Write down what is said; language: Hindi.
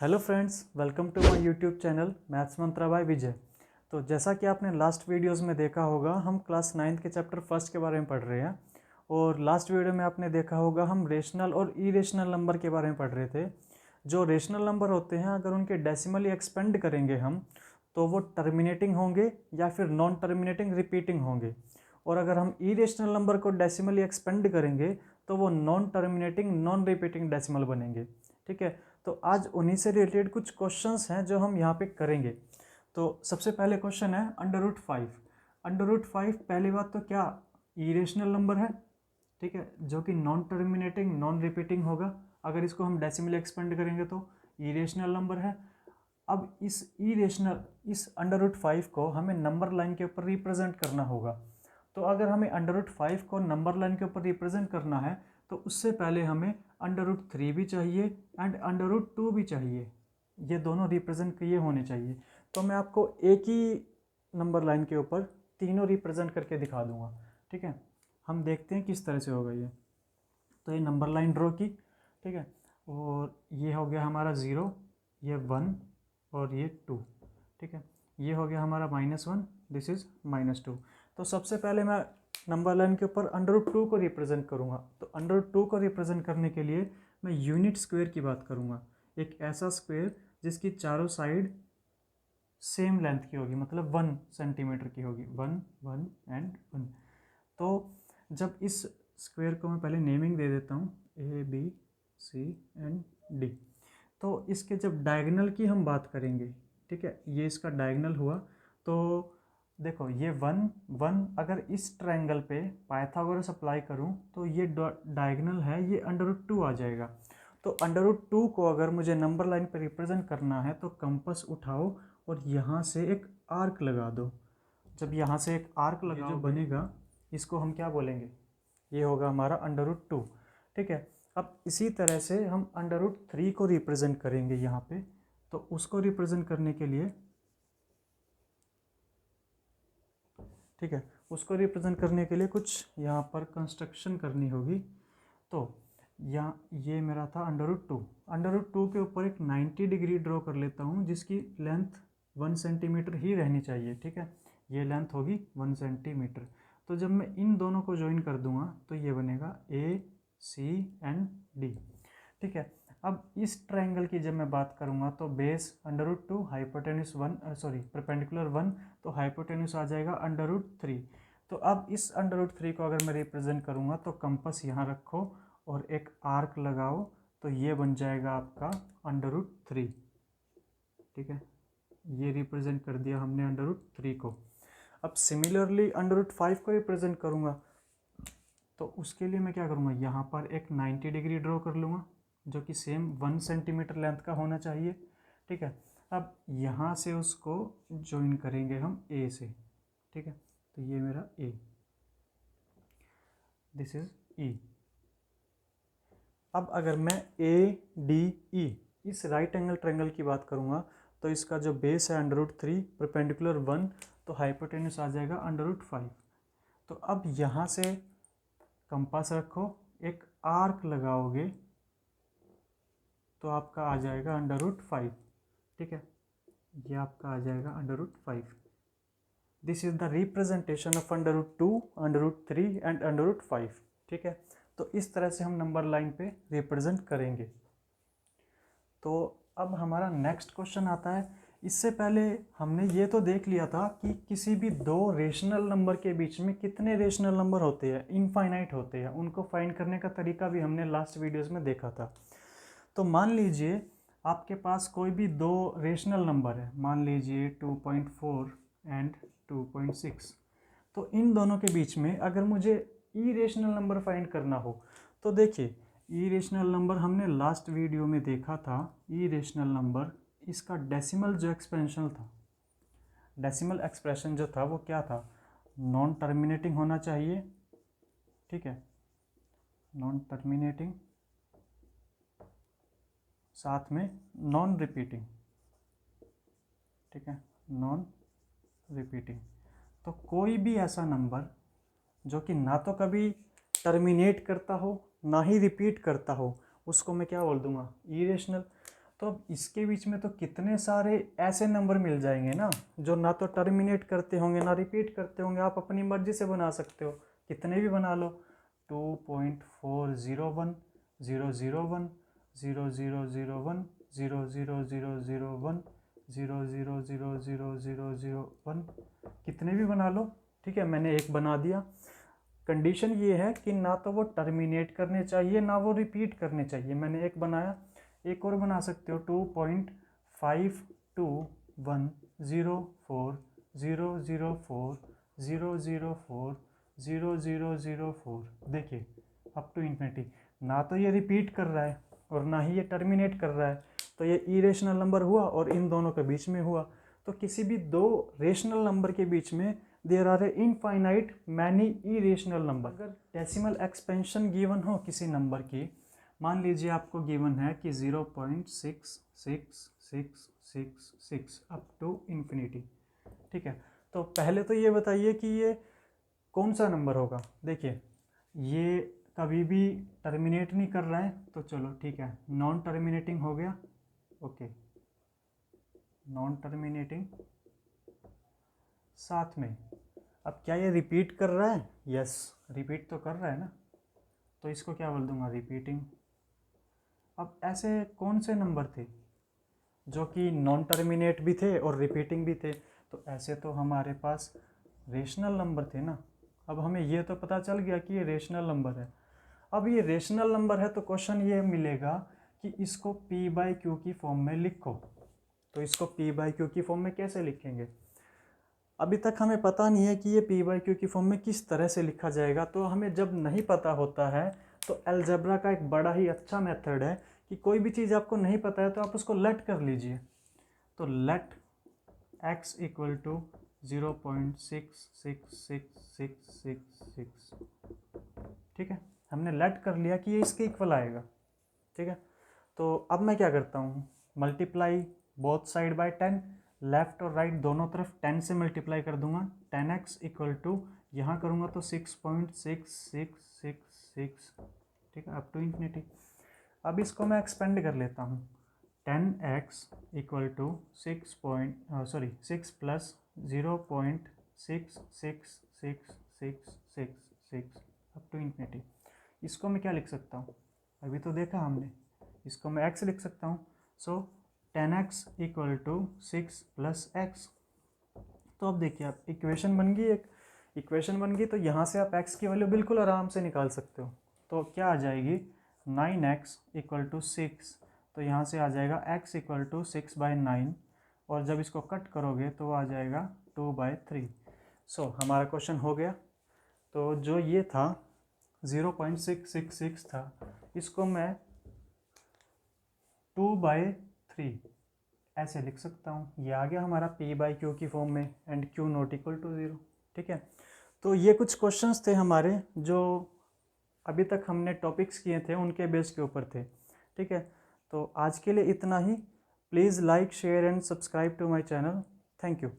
Hello friends, welcome to my YouTube channel maths Mantra by Vijay. तो जैसा कि आपने लास्ट वीडियोस में देखा होगा, हम क्लास 9th के चैप्टर फर्स्ट के बारे में पढ़ रहे हैं। और लास्ट वीडियो में आपने देखा होगा हम रेशनल और इरेशनल नंबर के बारे में पढ़ रहे थे। जो रेशनल नंबर होते हैं, अगर उनके डेसिमली एक्सपेंड करेंगे हम, तो वो टर्मिनेटिंग होंगे या फिर नॉन टर्मिनेटिंग रिपीटिंग होंगे। और अगर हम इरेशनल नंबर को डेसिमली एक्सपेंड करेंगे तो वो non terminating non repeating decimal बनेंगे। ठीक है, तो आज उन्हीं से रिलेटेड कुछ क्वेश्चंस हैं जो हम यहाँ पे करेंगे। तो सबसे पहले क्वेश्चन है √5। √5 पहली बात तो क्या इरेशनल नंबर है, ठीक है, जो कि नॉन टर्मिनेटिंग नॉन रिपीटिंग होगा। अगर इसको हम डेसिमली एक्सपेंड करेंगे तो इरेशनल नंबर है। अब इस √5 को हमें नंबर लाइन के ऊपर रिप्रेजेंट करना होगा। तो अगर हमें √5 को नंबर लाइन के ऊपर रिप्रेजेंट करना है तो उससे पहले हमें √3 भी चाहिए एंड √2 भी चाहिए। ये दोनों रिप्रेजेंट किए होने चाहिए। तो मैं आपको एक ही नंबर लाइन के ऊपर तीनों रिप्रेजेंट करके दिखा दूंगा। ठीक है, हम देखते हैं किस तरह से होगा ये। तो ये नंबर लाइन ड्रॉ की, ठीक है, और ये हो गया हमारा 0, ये 1 और ये 2। ठीक है, ये हो गया हमारा -1, दिस इज़ -2। तो सबसे पहले मैं नंबर लाइन के ऊपर √2 को रिप्रेजेंट करूँगा। तो √2 को रिप्रेजेंट करने के लिए मैं यूनिट स्क्वायर की बात करूँगा। एक ऐसा स्क्वायर जिसकी चारों साइड सेम लेंथ की होगी, मतलब 1 सेंटीमीटर की होगी। 1 1 एंड 1। तो जब इस स्क्वायर को मैं पहले नेमिंग दे देता हूँ A B C and D। तो इसके जब डायगोनल की हम बात करेंगे, ठीक है, ये इसका डायगोनल हुआ। तो देखो ये 1 1, अगर इस ट्रायंगल पे पाइथागोरस अप्लाई करूँ तो ये डायगोनल है, ये √2 आ जाएगा। तो √2 को अगर मुझे नंबर लाइन पे रिप्रेजेंट करना है तो कंपास उठाओ और यहाँ से एक आर्क लगा दो। जब यहाँ से एक आर्क लगा जो बनेगा इसको हम क्या बोलेंगे, ये होगा हमारा √2। ठीक है, अब इसी तरह से हम √3 को रिप्रेजेंट करेंगे यहाँ पे। तो उसको रिप्रेजेंट करने के लिए, ठीक है, उसको रिप्रेजेंट करने के लिए कुछ यहाँ पर कंस्ट्रक्शन करनी होगी। तो यहाँ ये मेरा था √2। √2 के ऊपर एक 90 डिग्री ड्रॉ कर लेता हूँ जिसकी लेंथ 1 सेंटीमीटर ही रहनी चाहिए। ठीक है, ये लेंथ होगी 1 सेंटीमीटर। तो जब मैं इन दोनों को ज्वाइन कर दूंगा तो ये बनेगा AC एंड D। ठीक है, अब इस ट्रायंगल की जब मैं बात करूंगा तो बेस √2, हाइपोटेन्यूस 1, सॉरी परपेंडिकुलर 1, तो हाइपोटेन्यूस आ जाएगा √3। तो अब इस √3 को अगर मैं रिप्रेजेंट करूंगा तो कंपास यहाँ रखो और एक आर्क लगाओ, तो ये बन जाएगा आपका √3। ठीक है, ये रिप्रेजेंट कर दिया हमने √3 को। अब सिमिलरली √5 को रिप्रेजेंट करूंगा तो उसके लिए मैं क्या करूँगा, यहाँ पर एक 90 डिग्री ड्रॉ कर लूँगा जो कि सेम 1 सेंटीमीटर लेंथ का होना चाहिए। ठीक है, अब यहाँ से उसको ज्वाइन करेंगे हम A से। ठीक है, तो ये मेरा A, दिस इज E। अब अगर मैं ADE इस राइट एंगल ट्रायंगल की बात करूँगा तो इसका जो बेस है √3, परपेंडिकुलर 1, तो हाइपोटेन्यूस आ जाएगा √5। तो अब यहाँ से कंपास रखो, एक आर्क लगाओगे तो आपका आ जाएगा √5। ठीक है, ये आपका आ जाएगा √5। This is the representation of √2, √3 and √5। ठीक है, तो इस तरह से हम नंबर लाइन पे रिप्रेजेंट करेंगे। तो अब हमारा नेक्स्ट क्वेश्चन आता है। इससे पहले हमने ये तो देख लिया था कि किसी भी दो रेशनल नंबर के बीच में कितने रेशनल नंबर होते हैं, इनफाइनाइट होते हैं। उनको फाइंड करने का तरीका भी हमने लास्ट वीडियोस में देखा था। तो मान लीजिए आपके पास कोई भी दो रेशनल नंबर है, मान लीजिए 2.4 एंड 2.6। तो इन दोनों के बीच में अगर मुझे इरेशनल नंबर फाइंड करना हो तो देखिए, इरेशनल नंबर हमने लास्ट वीडियो में देखा था। इरेशनल नंबर, इसका डेसिमल जो एक्सपेंशन था, डेसिमल एक्सप्रेशन जो था वो क्या था, नॉन टर्मिनेटिंग होना चाहिए। ठीक है, नॉन टर्मिनेटिंग, साथ में नॉन रिपीटिंग। ठीक है, नॉन रिपीटिंग। तो कोई भी ऐसा नंबर जो कि ना तो कभी टर्मिनेट करता हो ना ही रिपीट करता हो, उसको मैं क्या बोल दूंगा, इरेशनल। तो अब इसके बीच में तो कितने सारे ऐसे नंबर मिल जाएंगे ना जो ना तो टर्मिनेट करते होंगे ना रिपीट करते होंगे। आप अपनी मर्जी से बना सकते हो, कितने भी बना लो। 2.401 001 0001 00001 0000001 कितने भी बना लो। ठीक है, मैंने एक बना दिया। कंडीशन ये है कि ना तो वो टर्मिनेट करने चाहिए ना वो रिपीट करने चाहिए। मैंने एक बनाया, एक और बना सकते हो 2.52104 004 देखिए अप टू इन्फिनिटी। ना तो ये रिपीट कर रहा है और ना ही ये टर्मिनेट कर रहा है, तो ये इरेशनल नंबर हुआ और इन दोनों के बीच में हुआ। तो किसी भी दो रेशनल नंबर के बीच में there are a infinite many irrational number. अगर डेसिमल एक्सपेंशन गिवन हो किसी नंबर की, मान लीजिए आपको गिवन है कि 0.666666 अप टू इन्फिनिटी। ठीक है, तो पहले तो ये बताइए कि ये कौन सा नंबर होगा। देखिए ये कभी भी टर्मिनेट नहीं कर रहा है, तो चलो ठीक है, नॉन टर्मिनेटिंग हो गया। Okay, non terminating. साथ में अब क्या ये रिपीट कर रहा है? यस, रिपीट तो कर रहा है ना, तो इसको क्या बोल दूंगा? रिपीटिंग। अब ऐसे कौन से नंबर थे जो कि नॉन टर्मिनेट भी थे और रिपीटिंग भी थे? तो ऐसे तो हमारे पास रेशनल नंबर थे ना। अब हमें ये तो पता चल गया कि ये रेशनल नंबर है। अब ये रेशनल नंबर है तो क्वेश्चन ये मिलेगा कि इसको p बाई क्यू की फॉर्म में लिखो। तो इसको p बाई क्यू की फॉर्म में कैसे लिखेंगे? अभी तक हमें पता नहीं है कि ये p बाई क्यू की फॉर्म में किस तरह से लिखा जाएगा। तो हमें जब नहीं पता होता है तो अलजेब्रा का एक बड़ा ही अच्छा मेथड है कि कोई भी चीज़ आपको नहीं पता है तो आप उसको लेट कर लीजिए। तो लेट x इक्वल टू 0.666666। ठीक है, हमने लेट कर लिया कि ये इसके इक्वल आएगा। ठीक है, तो अब मैं क्या करता हूँ? Multiply both side by 10, left और राइट दोनों तरफ 10 से मल्टीप्लाई कर दूंगा। 10x इक्वल टू यहाँ करूँगा तो 6.6666। ठीक है, अप टू इन्फिनिटी। अब इसको मैं एक्सपेंड कर लेता हूँ। 10x equal to 6 plus 0.666666 up to infinity. इसको मैं क्या लिख सकता हूँ? अभी तो देखा हमने, इसको मैं x लिख सकता हूँ। So 10x equal to 6 plus x। तो अब देखिए आप इक्वेशन बन गई, एक इक्वेशन बन गई। तो यहाँ से आप x की वैल्यू बिल्कुल आराम से निकाल सकते हो। तो क्या आ जाएगी? 9x equal to 6। तो यहाँ से आ जाएगा x इक्वल टू 6/9, और जब इसको कट करोगे तो आ जाएगा 2/3। सो हमारा क्वेश्चन हो गया। तो जो ये था 0.666 था, इसको मैं 2/3 ऐसे लिख सकता हूँ। ये आ गया हमारा p बाई क्यू की फॉर्म में and q not equal to 0। ठीक है, तो ये कुछ क्वेश्चंस थे हमारे जो अभी तक हमने टॉपिक्स किए थे उनके बेस के ऊपर थे। ठीक है, तो आज के लिए इतना ही। Please like share and subscribe to my channel. Thank you.